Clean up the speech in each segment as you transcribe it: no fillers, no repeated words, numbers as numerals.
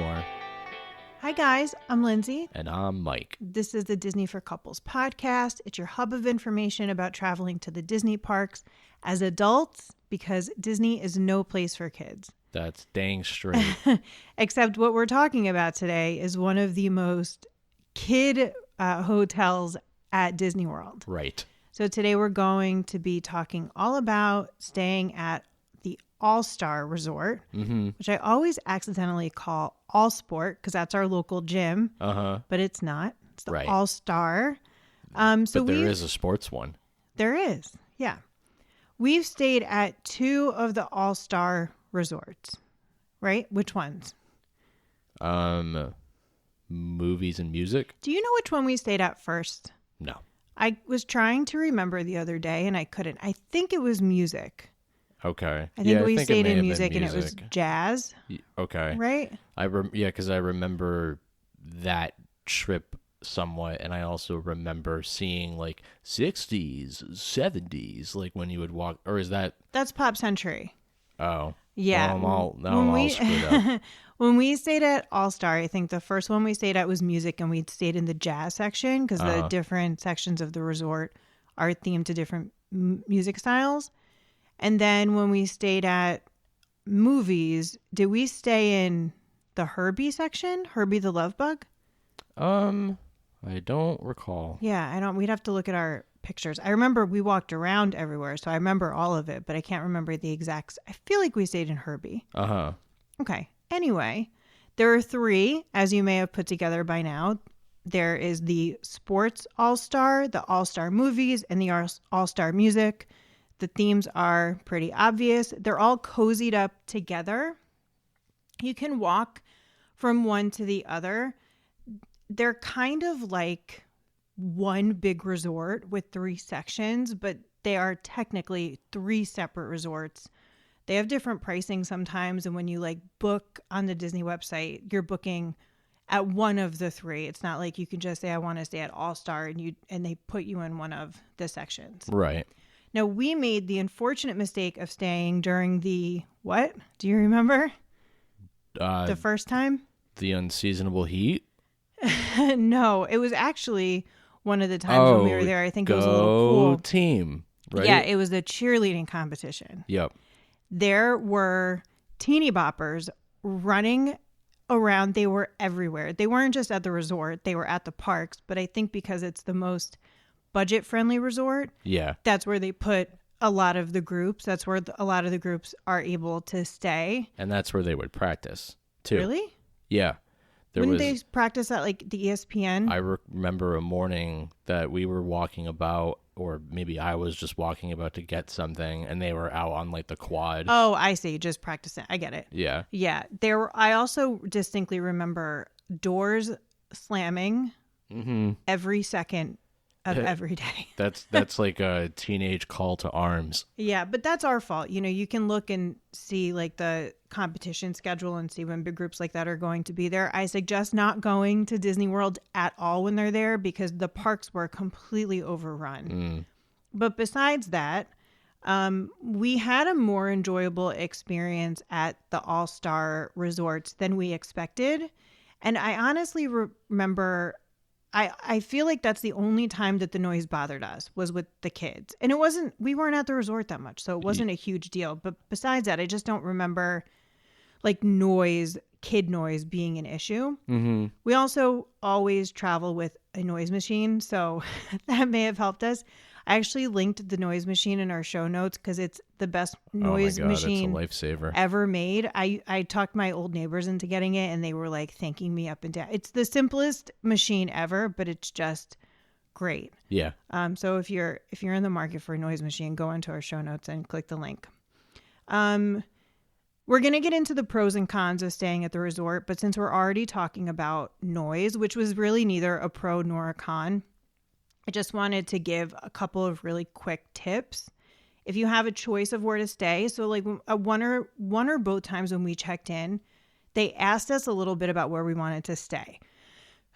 are. Hi guys, I'm Lindsay. And I'm Mike. This is the Disney for Couples podcast. It's your hub of information about traveling to the Disney parks as adults because Disney is no place for kids. That's dang straight. Except what we're talking about today is one of the most kid hotels at Disney World. Right. So today we're going to be talking all about staying at the All-Star Resort, which I always accidentally call All Sport because that's our local gym. But it's not. It's the All-Star. But there is a sports one. There is, yeah. We've stayed at 2 of the All-Star resorts, right? Which ones? Movies and music. Do you know which one we stayed at first? No. I was trying to remember the other day and I couldn't. I think it was music. Okay. I think we stayed in music and it was jazz. Okay. Right? Because I remember that trip somewhat, and I also remember seeing like 60s, 70s, like when you would walk, or is that... That's Pop Century. Oh. Yeah. Well, I'm all screwed up. When we stayed at All-Star, I think the first one we stayed at was music, and we stayed in the jazz section because the different sections of the resort are themed to different music styles. And then when we stayed at movies, did we stay in the Herbie section? Herbie the Love Bug? I don't recall. Yeah, we'd have to look at our pictures. I remember we walked around everywhere, so I remember all of it, but I can't remember the exacts. I feel like we stayed in Herbie. Okay. Anyway, there are 3, as you may have put together by now. There is the Sports All-Star, the All-Star Movies, and the All-Star Music. The themes are pretty obvious. They're all cozied up together. You can walk from one to the other. They're kind of like one big resort with 3 sections, but they are technically 3 separate resorts. They have different pricing sometimes, and when you like book on the Disney website, you're booking at one of the 3. It's not like you can just say I want to stay at All-Star and they put you in one of the sections. Right. Now, we made the unfortunate mistake of staying during the what? Do you remember? The first time? The unseasonable heat? No, it was actually one of the times when we were there. I think it was a little cool. Team, right? Yeah, it was the cheerleading competition. Yep. There were teeny boppers running around. They were everywhere. They weren't just at the resort. They were at the parks. But I think because it's the most budget-friendly resort, that's where they put a lot of the groups. That's where a lot of the groups are able to stay. And that's where they would practice, too. Really? Yeah. Wouldn't they practice at like the ESPN? I remember a morning that we were walking about, or maybe I was just walking about to get something, and they were out on like the quad. Oh, I see. Just practicing. I get it. Yeah. Yeah. I also distinctly remember doors slamming every second of every day. That's like a teenage call to arms. Yeah, but that's our fault. You know, you can look and see like the competition schedule and see when big groups like that are going to be there. I suggest not going to Disney World at all when they're there because the parks were completely overrun. But besides that, we had a more enjoyable experience at the All-Star resorts than we expected. And I honestly remember... I feel like that's the only time that the noise bothered us was with the kids. And we weren't at the resort that much, so it wasn't a huge deal. But besides that, I just don't remember like kid noise being an issue. We also always travel with a noise machine, so that may have helped us. I actually linked the noise machine in our show notes because it's the best noise machine it's a lifesaver. Ever made. I talked my old neighbors into getting it and they were like thanking me up and down. It's the simplest machine ever, but it's just great. Yeah. So if you're in the market for a noise machine, go into our show notes and click the link. We're going to get into the pros and cons of staying at the resort, but since we're already talking about noise, which was really neither a pro nor a con, I just wanted to give a couple of really quick tips. If you have a choice of where to stay, so like one or both times when we checked in, they asked us a little bit about where we wanted to stay.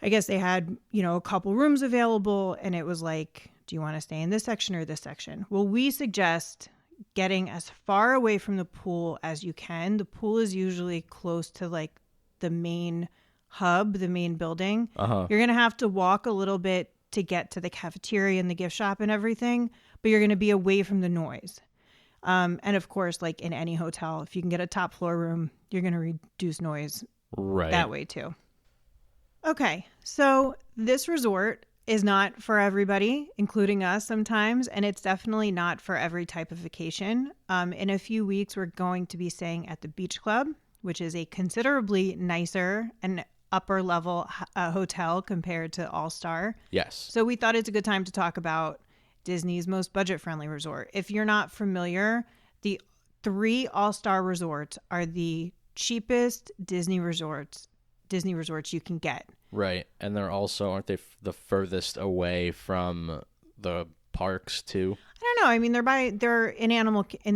I guess they had, a couple rooms available and it was like, do you want to stay in this section or this section? Well, we suggest getting as far away from the pool as you can. The pool is usually close to like the main hub, the main building. Uh-huh. You're going to have to walk a little bit to get to the cafeteria and the gift shop and everything, but you're going to be away from the noise. And of course, like in any hotel, if you can get a top floor room, you're going to reduce noise that way too. Okay, so this resort is not for everybody, including us sometimes, and it's definitely not for every type of vacation. In a few weeks, we're going to be staying at the Beach Club, which is a considerably nicer and upper level hotel compared to All-Star. Yes. So we thought it's a good time to talk about Disney's most budget-friendly resort. If you're not familiar, the 3 All-Star resorts are the cheapest Disney resorts you can get. Right. And they're also, aren't they the furthest away from the parks too? I don't know. I mean, they're in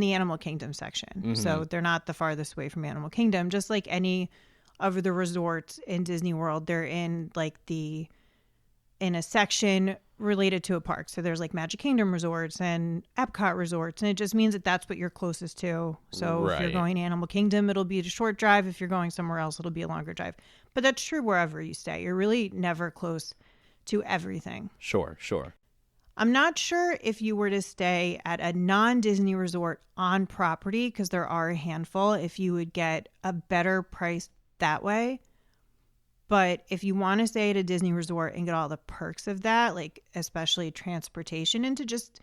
the Animal Kingdom section. Mm-hmm. So they're not the farthest away from Animal Kingdom. Just like any of the resorts in Disney World, they're in in a section related to a park. So there's like Magic Kingdom resorts and Epcot resorts, and it just means that that's what you're closest to. So if you're going to Animal Kingdom, it'll be a short drive. If you're going somewhere else, it'll be a longer drive. But that's true wherever you stay. You're really never close to everything. Sure. I'm not sure if you were to stay at a non-Disney resort on property, because there are a handful, if you would get a better price that way. But if you want to stay at a Disney resort and get all the perks of that, like especially transportation, and to just,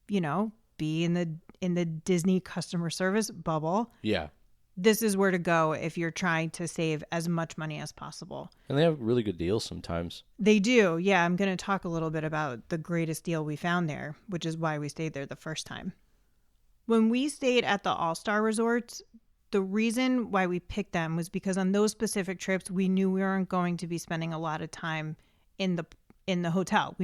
be in the Disney customer service bubble. Yeah. This is where to go if you're trying to save as much money as possible. And they have really good deals sometimes. They do. Yeah, I'm going to talk a little bit about the greatest deal we found there, which is why we stayed there the first time. When we stayed at the All-Star resorts, the reason why we picked them was because on those specific trips, we knew we weren't going to be spending a lot of time in the hotel.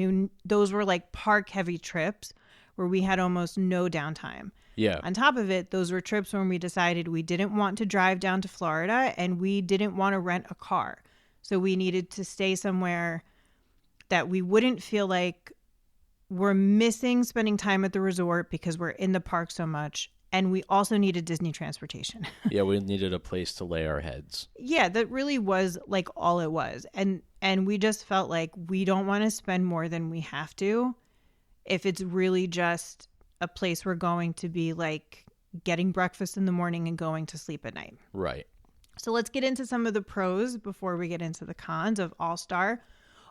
Those were like park-heavy trips where we had almost no downtime. Yeah. On top of it, those were trips when we decided we didn't want to drive down to Florida and we didn't want to rent a car. So we needed to stay somewhere that we wouldn't feel like we're missing spending time at the resort because we're in the park so much. And we also needed Disney transportation. Yeah, we needed a place to lay our heads. Yeah, that really was like all it was. And we just felt like we don't want to spend more than we have to if it's really just a place we're going to be like getting breakfast in the morning and going to sleep at night. Right. So let's get into some of the pros before we get into the cons of All-Star.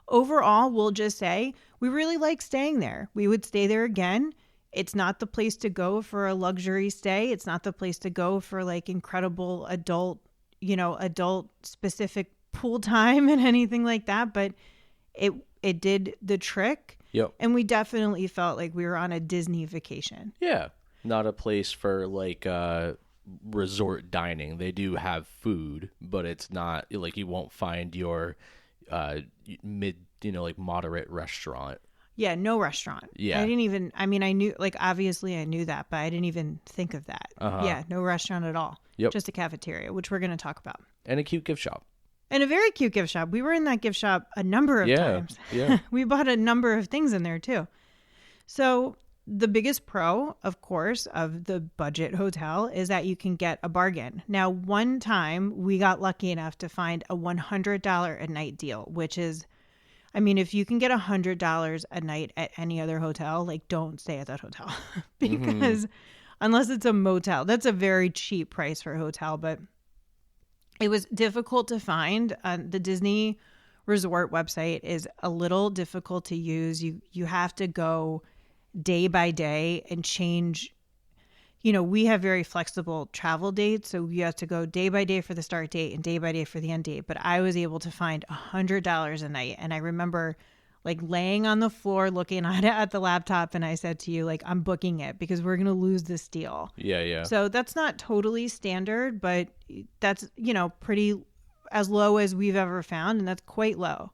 Overall, we'll just say we really like staying there. We would stay there again. It's not the place to go for a luxury stay. It's not the place to go for like incredible adult specific pool time and anything like that. But it did the trick. Yep. And we definitely felt like we were on a Disney vacation. Yeah. Not a place for like resort dining. They do have food, but it's not like you won't find your moderate restaurant. Yeah, no restaurant. Yeah. I knew, like, obviously I knew that, but I didn't even think of that. Uh-huh. Yeah, no restaurant at all. Yep. Just a cafeteria, which we're going to talk about. And a cute gift shop. And a very cute gift shop. We were in that gift shop a number of times. Yeah. We bought a number of things in there too. So the biggest pro, of course, of the budget hotel is that you can get a bargain. Now, one time we got lucky enough to find a $100 a night deal, which is, if you can get $100 a night at any other hotel, like don't stay at that hotel because unless it's a motel, that's a very cheap price for a hotel, but it was difficult to find. The Disney Resort website is a little difficult to use. You have to go day by day and change. We have very flexible travel dates, so you have to go day by day for the start date and day by day for the end date. But I was able to find $100 a night. And I remember like laying on the floor looking at it at the laptop, and I said to you, like, I'm booking it because we're going to lose this deal. Yeah. So that's not totally standard, but that's, pretty as low as we've ever found, and that's quite low.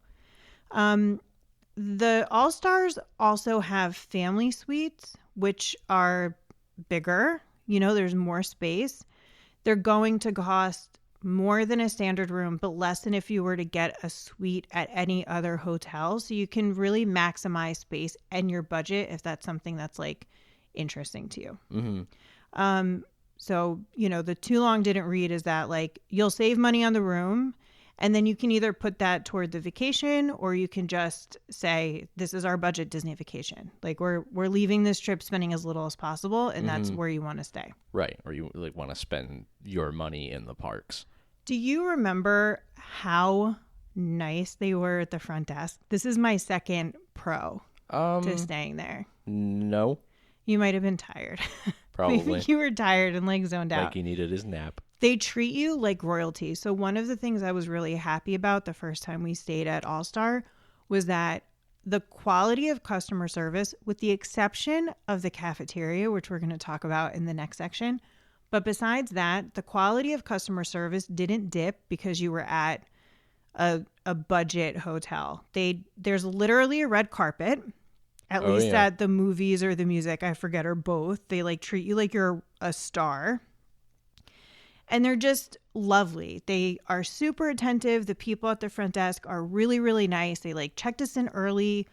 The All-Stars also have family suites, which are bigger. There's more space. They're going to cost more than a standard room, but less than if you were to get a suite at any other hotel. So you can really maximize space and your budget if that's something that's like interesting to you. Mm-hmm. So, the too long didn't read is that like you'll save money on the room And then you can either put that toward the vacation, or you can just say, this is our budget Disney vacation. Like we're leaving this trip spending as little as possible, and that's where you want to stay. Right. Or you like want to spend your money in the parks. Do you remember how nice they were at the front desk? This is my second pro to staying there. No. You might have been tired. Probably. Maybe you were tired and like zoned out. Like he needed his nap. They treat you like royalty. So one of the things I was really happy about the first time we stayed at All Star was that the quality of customer service, with the exception of the cafeteria, which we're going to talk about in the next section. But besides that, the quality of customer service didn't dip because you were at a budget hotel. There's literally a red carpet, at least at the movies or the music, I forget, or both. They like treat you like you're a star. And they're just lovely. They are super attentive. The people at the front desk are really, really nice. They like checked us in early.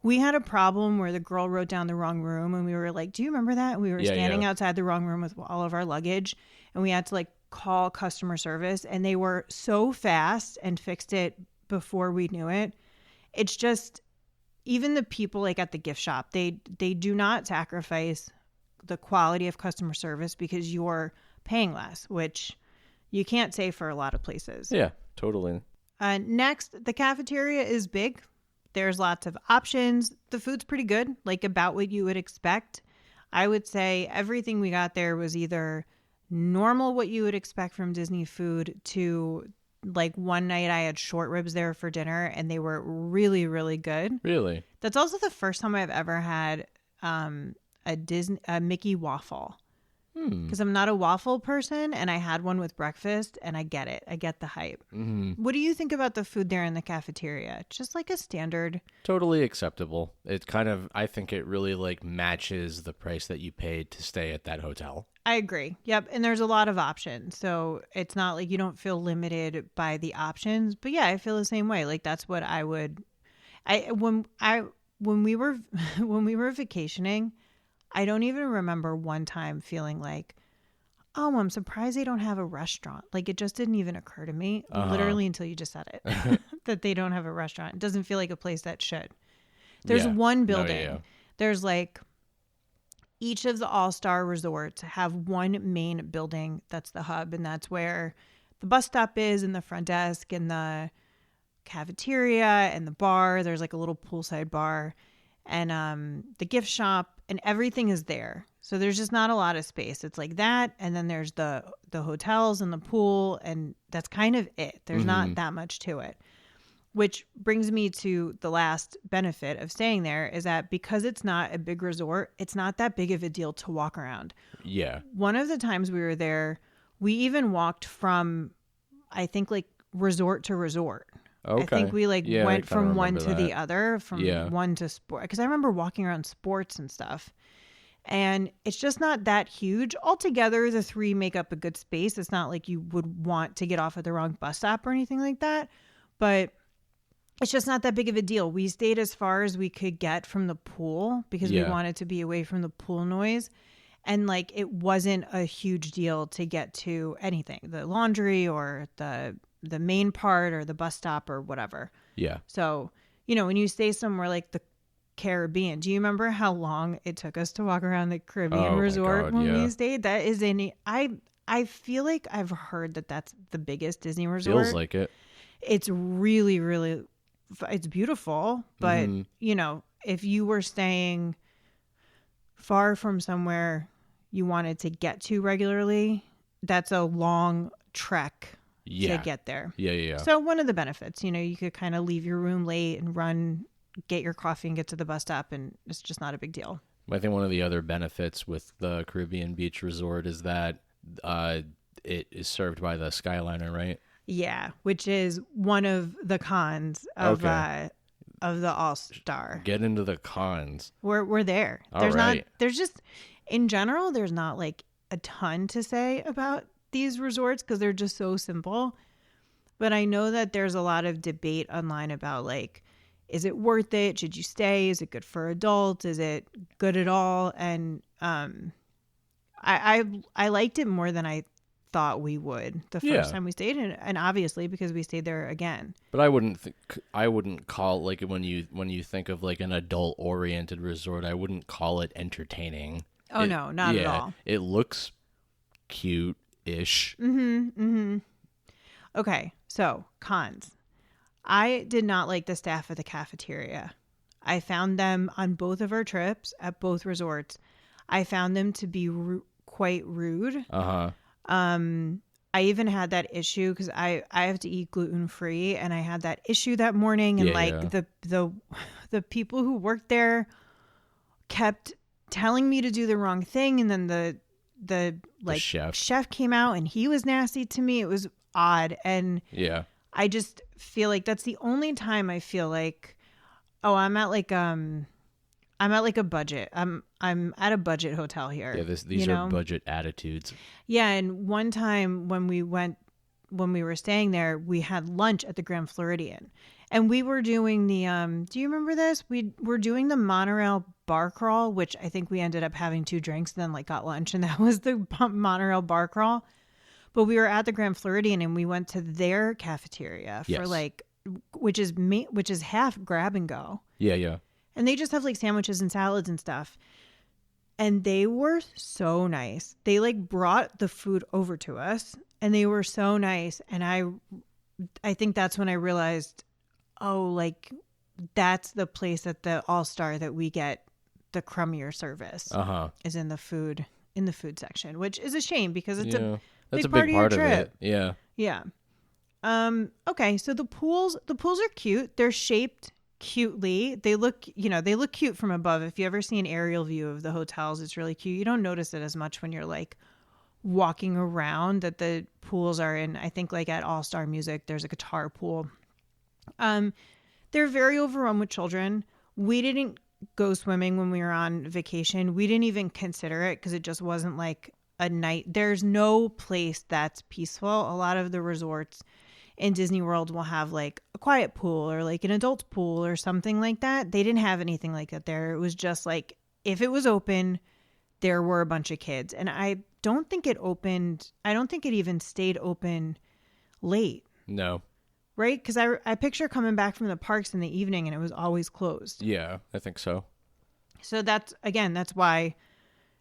We had a problem where the girl wrote down the wrong room, and we were like, do you remember that? And we were standing outside the wrong room with all of our luggage, and we had to like call customer service, and they were so fast and fixed it before we knew it. It's just, even the people like at the gift shop, they do not sacrifice the quality of customer service because you're paying less, which you can't say for a lot of places. Yeah, totally. Next, the cafeteria is big. There's lots of options. The food's pretty good, like about what you would expect. I would say everything we got there was either normal, what you would expect from Disney food, to like one night I had short ribs there for dinner and they were really, really good. Really? That's also the first time I've ever had a Mickey waffle. Because I'm not a waffle person, and I had one with breakfast, and I get it. I get the hype. Mm-hmm. What do you think about the food there in the cafeteria? Just like a standard. Totally acceptable. It kind of, I think it really like matches the price that you paid to stay at that hotel. I agree. Yep. And there's a lot of options. So it's not like you don't feel limited by the options. But yeah, I feel the same way. Like that's what I would. When we were vacationing, I don't even remember one time feeling like, oh, I'm surprised they don't have a restaurant. Like it just didn't even occur to me, literally until you just said it, that they don't have a restaurant. It doesn't feel like a place that should. There's one building. No, There's like each of the All-Star resorts have one main building that's the hub, and that's where the bus stop is, and the front desk, and the cafeteria, and the bar. There's like a little poolside bar, and the gift shop, and everything is there. So there's just not a lot of space. It's like that, and then there's the hotels and the pool, and that's kind of it. There's not that much to it. Which brings me to the last benefit of staying there, is that because it's not a big resort, it's not that big of a deal to walk around. Yeah. One of the times we were there, we even walked from, I think, like resort to resort. Okay. I think we went from one to the other, from one to sport. Because I remember walking around sports and stuff. And it's just not that huge. Altogether, the three make up a good space. It's not like you would want to get off at the wrong bus stop or anything like that. But it's just not that big of a deal. We stayed as far as we could get from the pool because we wanted to be away from the pool noise. And like it wasn't a huge deal to get to anything, the laundry or the main part or the bus stop or whatever. Yeah. So, when you stay somewhere like the Caribbean, do you remember how long it took us to walk around the Caribbean resort when we stayed? That is I feel like I've heard that that's the biggest Disney resort. Feels like it. It's really, really, it's beautiful. But, if you were staying far from somewhere you wanted to get to regularly, that's a long trek to get there. Yeah. So one of the benefits, you could kind of leave your room late and run, get your coffee and get to the bus stop, and it's just not a big deal. I think one of the other benefits with the Caribbean Beach Resort is that it is served by the Skyliner, right? Yeah, which is one of the cons of the All-Star. Get into the cons. We're there. There's just, in general, there's not like a ton to say about these resorts because they're just so simple. But I know that there's a lot of debate online about like, is it worth it? Should you stay? Is it good for adults? Is it good at all? And I liked it more than I thought we would the first time we stayed, and obviously because we stayed there again. But I wouldn't call, like, when you think of like an adult oriented resort, I wouldn't call it entertaining. Oh, no, not at all. It looks cute-ish. Okay, so cons. I did not like the staff at the cafeteria. I found them on both of our trips at both resorts. I found them to be quite rude. I even had that issue because I have to eat gluten-free, and I had that issue that morning, and the people who worked there kept telling me to do the wrong thing, and then the chef came out and he was nasty to me. It was odd, and I just feel like that's the only time I feel like, oh, I'm at like a budget. I'm at a budget hotel here. Yeah, these are budget attitudes. Yeah, and one time when we were staying there, we had lunch at the Grand Floridian, and we were doing the do you remember this? We were doing the monorail bar crawl, which I think we ended up having 2 drinks, and then like got lunch, and that was the monorail bar crawl. But we were at the Grand Floridian, and we went to their cafeteria for which is half grab and go. Yeah. And they just have like sandwiches and salads and stuff. And they were so nice. They like brought the food over to us, and they were so nice. And I think that's when I realized, oh, like that's the place at the All-Star that we get the crummier service is in the food section, which is a shame because it's that's big part of your trip. It. Yeah. Yeah. Okay. So the pools are cute. They're shaped cutely. They look cute from above. If you ever see an aerial view of the hotels, it's really cute. You don't notice it as much when you're like walking around that the pools are in. I think like at All Star Music, there's a guitar pool. They're very overrun with children. We didn't go swimming when we were on vacation. We didn't even consider it because it just wasn't like a night. There's no place that's peaceful. A lot of the resorts in Disney World will have like a quiet pool or like an adult pool or something like that. They didn't have anything like that there. It was just like, if it was open, there were a bunch of kids. And I don't think it even stayed open late. No. Right? Because I picture coming back from the parks in the evening and it was always closed. Yeah, I think so. So that's why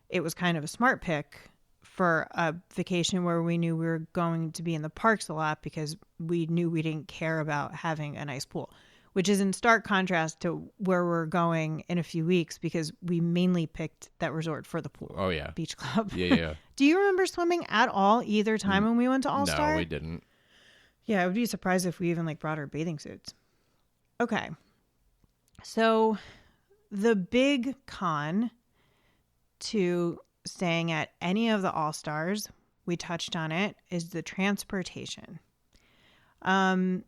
it was kind of a smart pick for a vacation where we knew we were going to be in the parks a lot, because we knew we didn't care about having a nice pool, which is in stark contrast to where we're going in a few weeks, because we mainly picked that resort for the pool. Oh, yeah. Beach club. Yeah. Do you remember swimming at all either time when we went to All-Star? No, we didn't. Yeah, I would be surprised if we even like brought our bathing suits. Okay. So the big con to staying at any of the All-Stars, we touched on it, is the transportation. So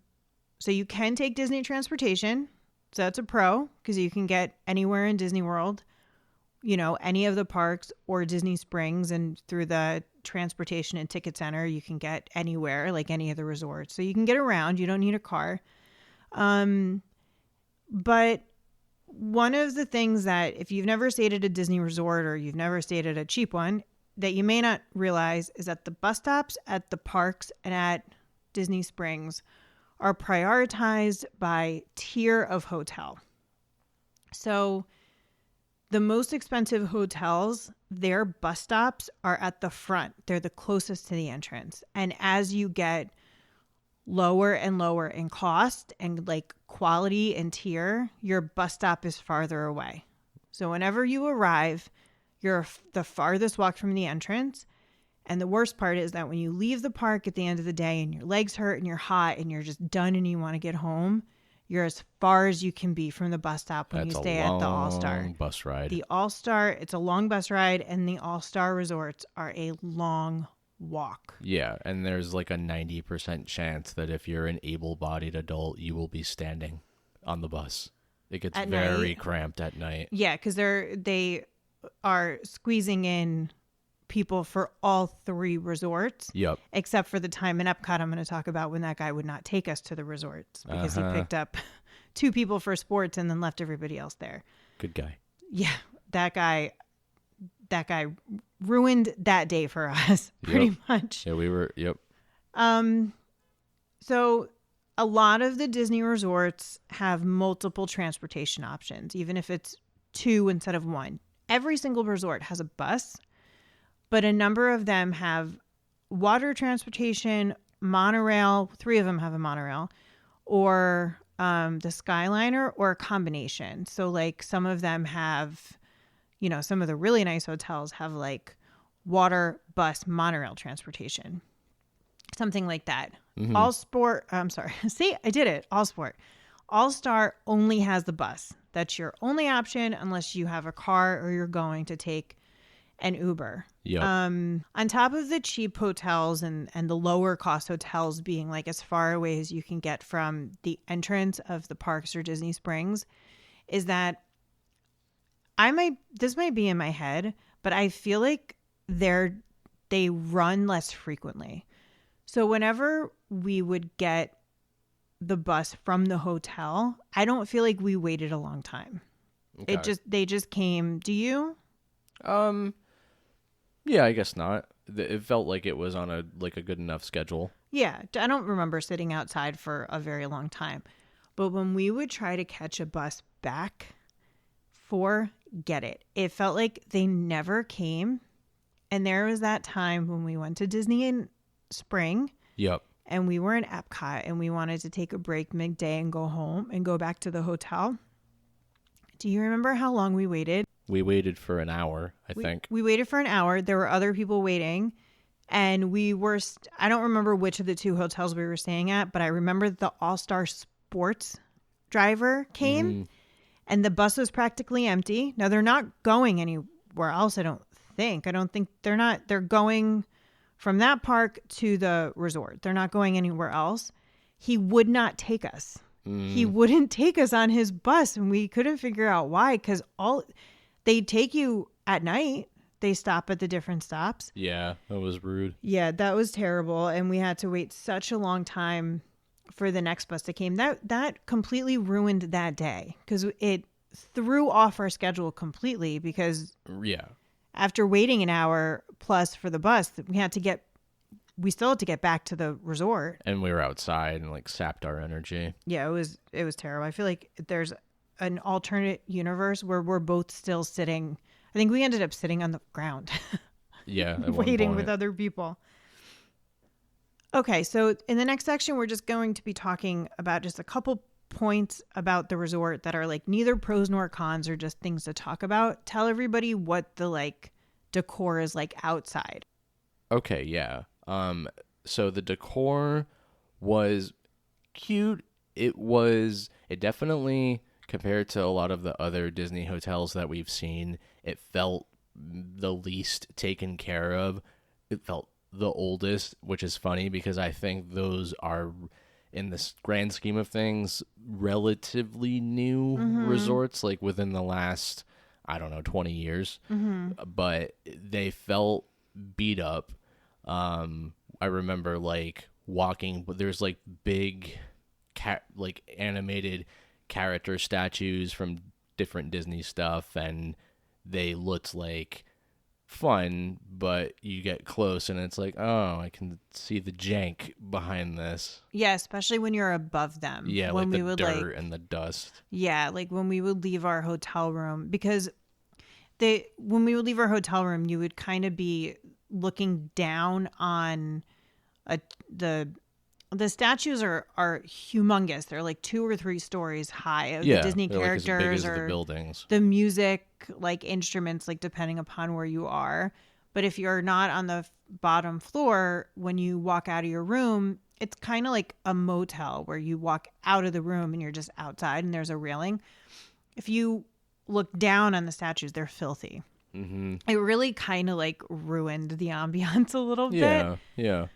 you can take Disney transportation. So that's a pro, because you can get anywhere in Disney World, any of the parks or Disney Springs, and through the transportation and ticket center, you can get anywhere, like any of the resorts. So you can get around. You don't need a car. But one of the things that, if you've never stayed at a Disney resort or you've never stayed at a cheap one, that you may not realize is that the bus stops at the parks and at Disney Springs are prioritized by tier of hotel. So the most expensive hotels, their bus stops are at the front. They're the closest to the entrance. And as you get lower and lower in cost and like quality and tier, your bus stop is farther away. So whenever you arrive, you're the farthest walk from the entrance. And the worst part is that when you leave the park at the end of the day and your legs hurt and you're hot and you're just done and you want to get home, you're as far as you can be from the bus stop when you stay at the All-Star. Bus ride. The All-Star, it's a long bus ride, and the All-Star resorts are a long walk. Yeah, and there's like a 90% chance that if you're an able-bodied adult, you will be standing on the bus. It gets very cramped at night. Yeah, because they are squeezing in people for all 3 resorts. Yep. Except for the time in Epcot I'm going to talk about, when that guy would not take us to the resorts because he picked up 2 people for sports and then left everybody else there. Good guy. Yeah, that guy ruined that day for us pretty much. Yeah, we were. Yep. So a lot of the Disney resorts have multiple transportation options, even if it's 2 instead of 1. Every single resort has a bus, but a number of them have water transportation, monorail. 3 of them have a monorail, or the Skyliner, or a combination. So like some of them have, some of the really nice hotels have like water, bus, monorail transportation. Something like that. Mm-hmm. See, I did it. All Sport. All Star only has the bus. That's your only option unless you have a car or you're going to take an Uber. Yep. On top of the cheap hotels and the lower cost hotels being like as far away as you can get from the entrance of the parks or Disney Springs, is that this might be in my head, but I feel like they run less frequently. So whenever we would get the bus from the hotel, I don't feel like we waited a long time. Okay. They just came. Do you? Yeah, I guess not. It felt like it was on a good enough schedule. Yeah, I don't remember sitting outside for a very long time. But when we would try to catch a bus back, forget it. It felt like they never came. And there was that time when we went to Disney in spring. Yep. And we were in Epcot and we wanted to take a break midday and go home and go back to the hotel. Do you remember how long we waited? We waited for an hour, I think. We waited for an hour. There were other people waiting. And we were, I don't remember which of the 2 hotels we were staying at, but I remember the All-Star Sports driver came and the bus was practically empty. Now, they're not going anywhere else, I don't think. They're going from that park to the resort. They're not going anywhere else. He would not take us. He wouldn't take us on his bus, and we couldn't figure out why, because they take you at night. They stop at the different stops. Yeah, that was rude. Yeah, that was terrible, and we had to wait such a long time for the next bus that came. That completely ruined that day, because it threw off our schedule completely, because after waiting an hour plus for the bus, we still had to get back to the resort. And we were outside and sapped our energy. Yeah, it was terrible. I feel like there's an alternate universe where we're both still sitting. I think we ended up sitting on the ground. Yeah. Waiting with other people. Okay, so in the next section, we're just going to be talking about just a couple points about the resort that are neither pros nor cons, or just things to talk about. Tell everybody what the decor is like outside. Okay, yeah. So the decor was cute. It definitely, compared to a lot of the other Disney hotels that we've seen, it felt the least taken care of. It felt the oldest, which is funny because I think those are, in this grand scheme of things, relatively new resorts, within the last, 20 years. But they felt beat up. I remember walking, but there's big animated character statues from different Disney stuff, and they looked fun, but you get close and it's oh, I can see the jank behind this. Yeah, especially when you're above them. Yeah, when the dirt and the dust. Yeah, when we would leave our hotel room, because when we would leave our hotel room, you would kind of be looking down on the statues are humongous. They're 2 or 3 stories high of the Disney characters, as big as or the buildings. The music, instruments, depending upon where you are. But if you're not on the bottom floor, when you walk out of your room, it's kind of like a motel where you walk out of the room and you're just outside and there's a railing. If you look down on the statues, they're filthy. Mm-hmm. It really kind of ruined the ambiance a little bit. Yeah.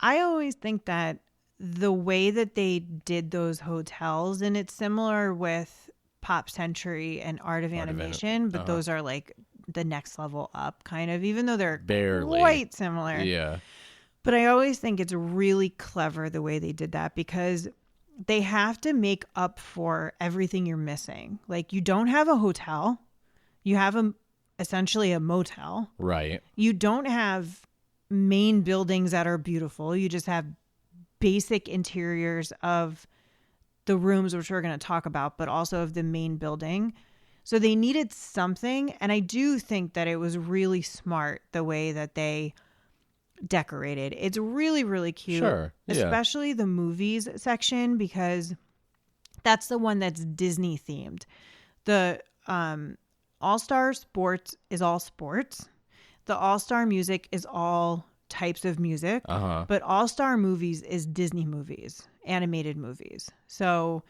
I always think that the way that they did those hotels, and it's similar with Pop Century and Art of Animation, but those are the next level up, kind of, even though they're barely quite similar. Yeah. But I always think it's really clever the way they did that, because they have to make up for everything you're missing. You don't have a hotel, you have essentially a motel. Right. You don't have main buildings that are beautiful. You just have basic interiors of the rooms, which we're going to talk about, but also of the main building. So they needed something. And I do think that it was really smart the way that they decorated. It's really, really cute. Sure. Yeah. Especially the movies section, because that's the one that's Disney themed. The All-Star Sports is all sports. The All-Star Music is all types of music. But All-Star Movies is Disney movies, animated movies. So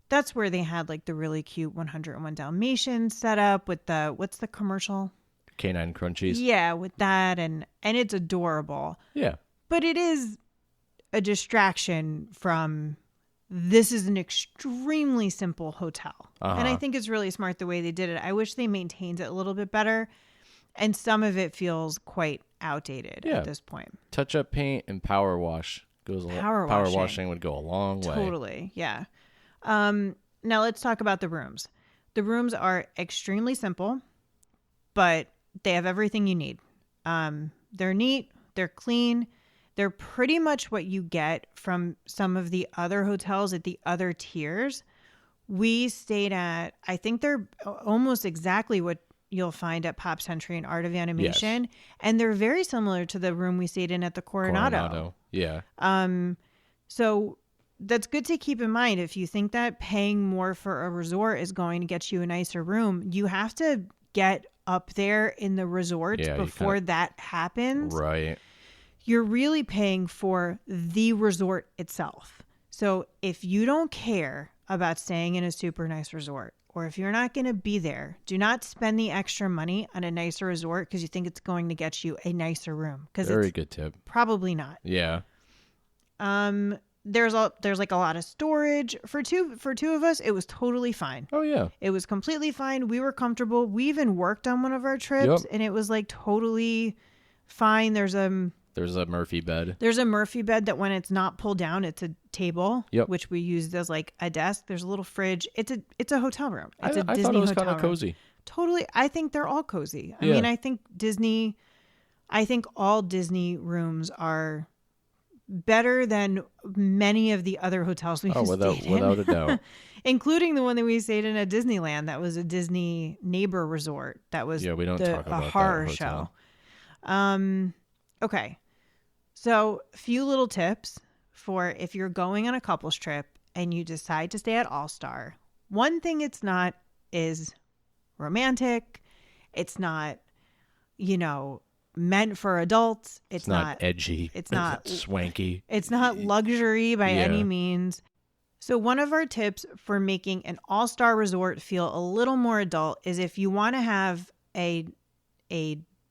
that's where they had like the really cute 101 Dalmatians set up with the, what's the commercial? Canine Crunchies. Yeah, with that. And it's adorable. Yeah. But it is a distraction from, this is an extremely simple hotel. And I think it's really smart the way they did it. I wish they maintained it a little bit better. And some of it feels quite outdated at this point. Touch up paint and power wash goes a Power washing would go a long way. Totally. Yeah. Now let's talk about the rooms. The rooms are extremely simple, but they have everything you need. They're neat. They're clean. They're pretty much what you get from some of the other hotels at the other tiers. We stayed at, I think they're almost exactly what you'll find at Pop Century and Art of Animation. Yes. And they're very similar to the room we stayed in at the Coronado. Yeah. So that's good to keep in mind. If you think that paying more for a resort is going to get you a nicer room, you have to get up there in the resorts before that happens. Right. You're really paying for the resort itself. So if you don't care about staying in a super nice resort, or if you're not going to be there, do not spend the extra money on a nicer resort because you think it's going to get you a nicer room. Very good tip. Probably not. Yeah. There's like a lot of storage for two of us. It was totally fine. Oh yeah. It was completely fine. We were comfortable. We even worked on one of our trips and it was like totally fine. There's a Murphy bed. There's a Murphy bed that when it's not pulled down, it's a table, which we used as like a desk. There's a little fridge. It's a hotel room. It's a Disney thought it was hotel kind of cozy. Room. Totally. I think they're all cozy. I mean, I think all Disney rooms are better than many of the other hotels we've stayed in. Without a doubt. Including the one that we stayed in at Disneyland. That was a Disney neighbor resort. That was we don't talk about a horror show. Okay. So a few little tips for if you're going on a couples trip and you decide to stay at All-Star. One thing it's not is romantic. It's not, meant for adults. It's not edgy. It's not swanky. It's not luxury by any means. So one of our tips for making an All-Star resort feel a little more adult is if you want to have a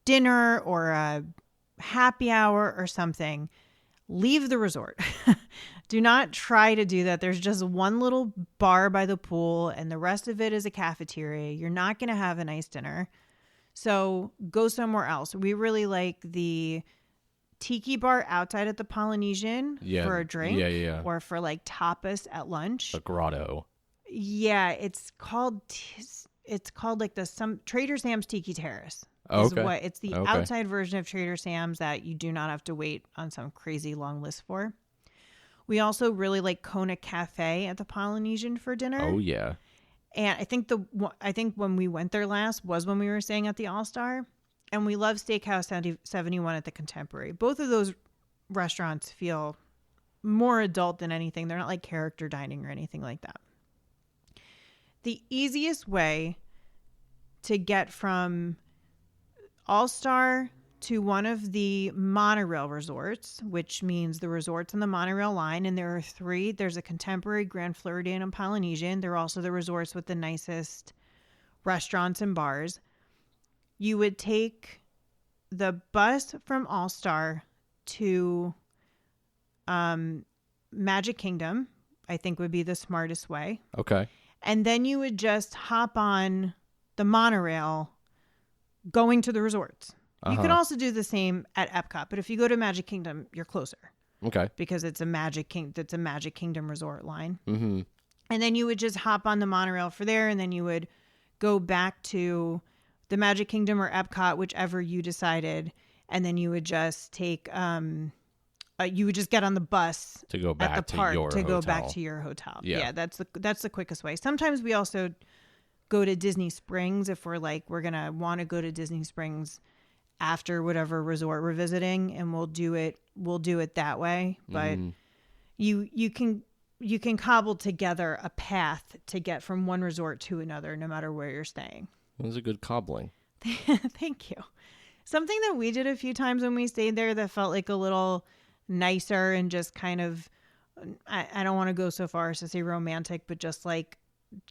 dinner or a happy hour or something, leave the resort. Do not try to do that. There's just one little bar by the pool and the rest of it is a cafeteria. You're not going to have a nice dinner. So go somewhere else. We really like the Tiki bar outside at the Polynesian for a drink or for like tapas at lunch. A grotto. Yeah, it's called like some Trader Sam's Tiki Terrace. Okay. It's the outside version of Trader Sam's that you do not have to wait on some crazy long list for. We also really like Kona Cafe at the Polynesian for dinner. Oh yeah. And I think when we went there last was when we were staying at the All-Star, and we love Steakhouse 71 at the Contemporary. Both of those restaurants feel more adult than anything. They're not like character dining or anything like that. The easiest way to get from All-Star to one of the monorail resorts, which means the resorts on the monorail line, and there are 3. There's a Contemporary, Grand Floridian, and Polynesian. They're also the resorts with the nicest restaurants and bars. You would take the bus from All-Star to Magic Kingdom, I think would be the smartest way. Okay. And then you would just hop on the monorail going to the resorts. You could also do the same at Epcot, but if you go to Magic Kingdom, you're closer. Okay. Because it's a Magic Kingdom resort line. Mm-hmm. And then you would just hop on the monorail for there, and then you would go back to the Magic Kingdom or Epcot, whichever you decided, and then you would just take you would just get on the bus to go back at the park your to hotel. go back to your hotel. Yeah, that's the quickest way. Sometimes we also go to Disney Springs if we're gonna want to go to Disney Springs after whatever resort we're visiting, and we'll do it that way. But you can cobble together a path to get from one resort to another, no matter where you're staying. It was a good cobbling. Thank you. Something that we did a few times when we stayed there that felt like a little nicer and just kind of, I don't want to go so far as to say romantic, but just like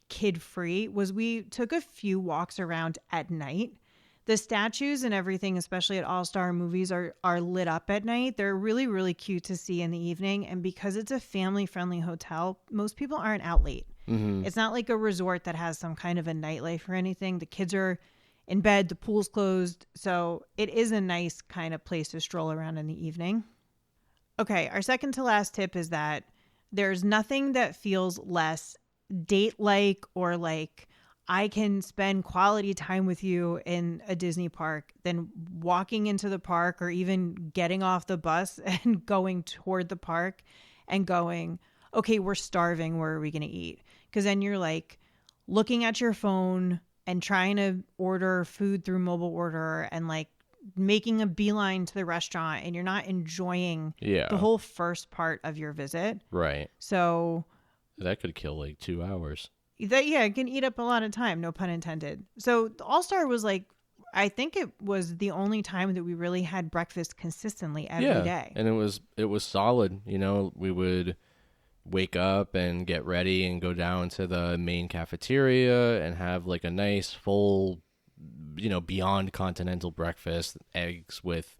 kid free, was we took a few walks around at night. The statues and everything, especially at All-Star Movies, are lit up at night. They're really, really cute to see in the evening. And because it's a family-friendly hotel, most people aren't out late. It's not like a resort that has some kind of a nightlife or anything. The kids are in bed, the pool's closed. So it is a nice kind of place to stroll around in the evening. Okay, our second to last tip is that there's nothing that feels less date-like or like I can spend quality time with you in a Disney park than walking into the park or even getting off the bus and going toward the park and going, okay, we're starving. Where are we going to eat? Because then you're like looking at your phone and trying to order food through mobile order and like making a beeline to the restaurant, and you're not enjoying the whole first part of your visit. Right. So that could kill like 2 hours. It can eat up a lot of time, no pun intended. So the All-Star was like, I think it was the only time that we really had breakfast consistently every day. And it was solid. You know, we would wake up and get ready and go down to the main cafeteria and have like a nice full, you know, beyond continental breakfast, eggs with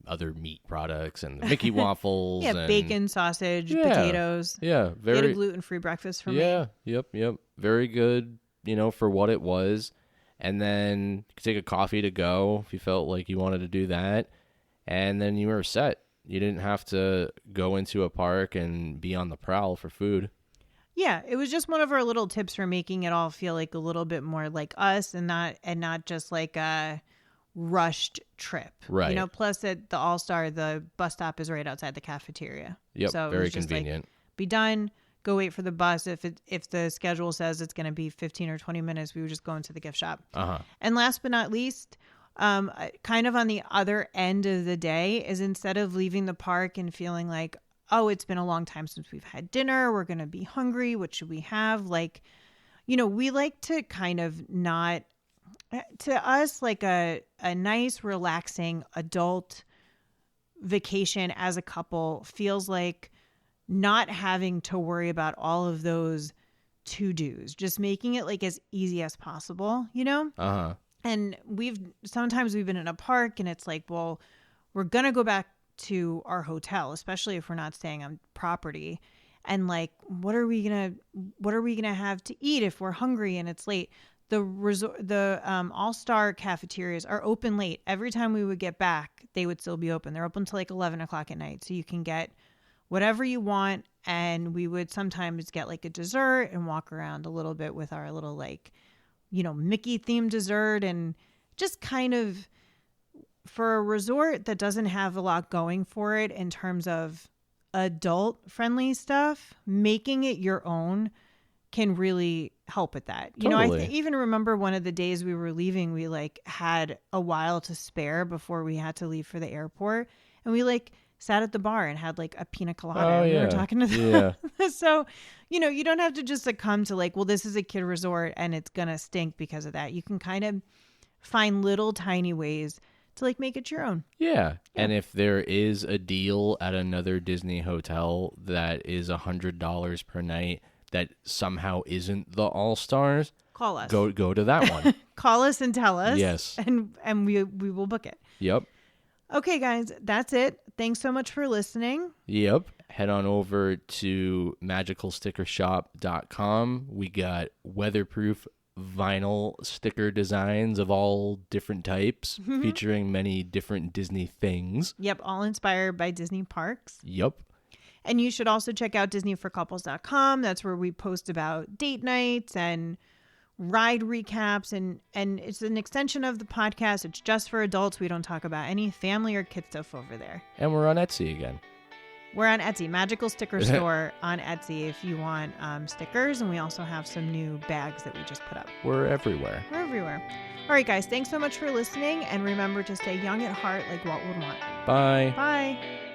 other meat products and the Mickey waffles. And bacon, sausage, potatoes. Yeah, very. We had a gluten-free breakfast for me. Yep. Very good, you know, for what it was. And then you could take a coffee to go if you felt like you wanted to do that. And then you were set. You didn't have to go into a park and be on the prowl for food. Yeah, it was just one of our little tips for making it all feel like a little bit more like us and not just like a rushed trip. Right. You know, plus at the All-Star, the bus stop is right outside the cafeteria. Yep, so very convenient. Like, be done, go wait for the bus. If the schedule says it's going to be 15 or 20 minutes, we would just go into the gift shop. And last but not least, kind of on the other end of the day is instead of leaving the park and feeling like, oh, it's been a long time since we've had dinner, we're going to be hungry, what should we have? Like, you know, we like to kind of not, to us, like a nice, relaxing adult vacation as a couple feels like not having to worry about all of those to-dos, just making it like as easy as possible, you know? And sometimes we've been in a park and it's like, well, we're going to go back to our hotel, especially if we're not staying on property. And like, what are we going to have to eat if we're hungry and it's late? The All-Star cafeterias are open late. Every time we would get back, they would still be open. They're open till like 11 o'clock at night. So you can get whatever you want. And we would sometimes get like a dessert and walk around a little bit with our little like, you know, Mickey themed dessert, and just kind of for a resort that doesn't have a lot going for it in terms of adult friendly stuff, making it your own can really help with that. You know, I even remember one of the days we were leaving, we like had a while to spare before we had to leave for the airport. And we like sat at the bar and had like a pina colada. We were talking to them. So, you know, you don't have to just succumb to like, well, this is a kid resort and it's going to stink because of that. You can kind of find little tiny ways to like make it your own. Yeah. And if there is a deal at another Disney hotel that is $100 per night that somehow isn't the All-Stars, call us. Go to that one. Call us and tell us. Yes. And we will book it. Yep. Okay, guys, that's it. Thanks so much for listening. Yep. Head on over to magicalstickershop.com. We got weatherproof vinyl sticker designs of all different types, featuring many different Disney things. Yep, all inspired by Disney parks. Yep. And you should also check out DisneyForCouples.com. That's where we post about date nights, and ride recaps, and it's an extension of the podcast. It's just for adults. We don't talk about any family or kid stuff over there. And we're on Etsy again. We're on Etsy, Magical Sticker Store on Etsy if you want stickers. And we also have some new bags that we just put up. We're everywhere. We're everywhere. All right, guys. Thanks so much for listening. And remember to stay young at heart like Walt would want. Bye. Bye.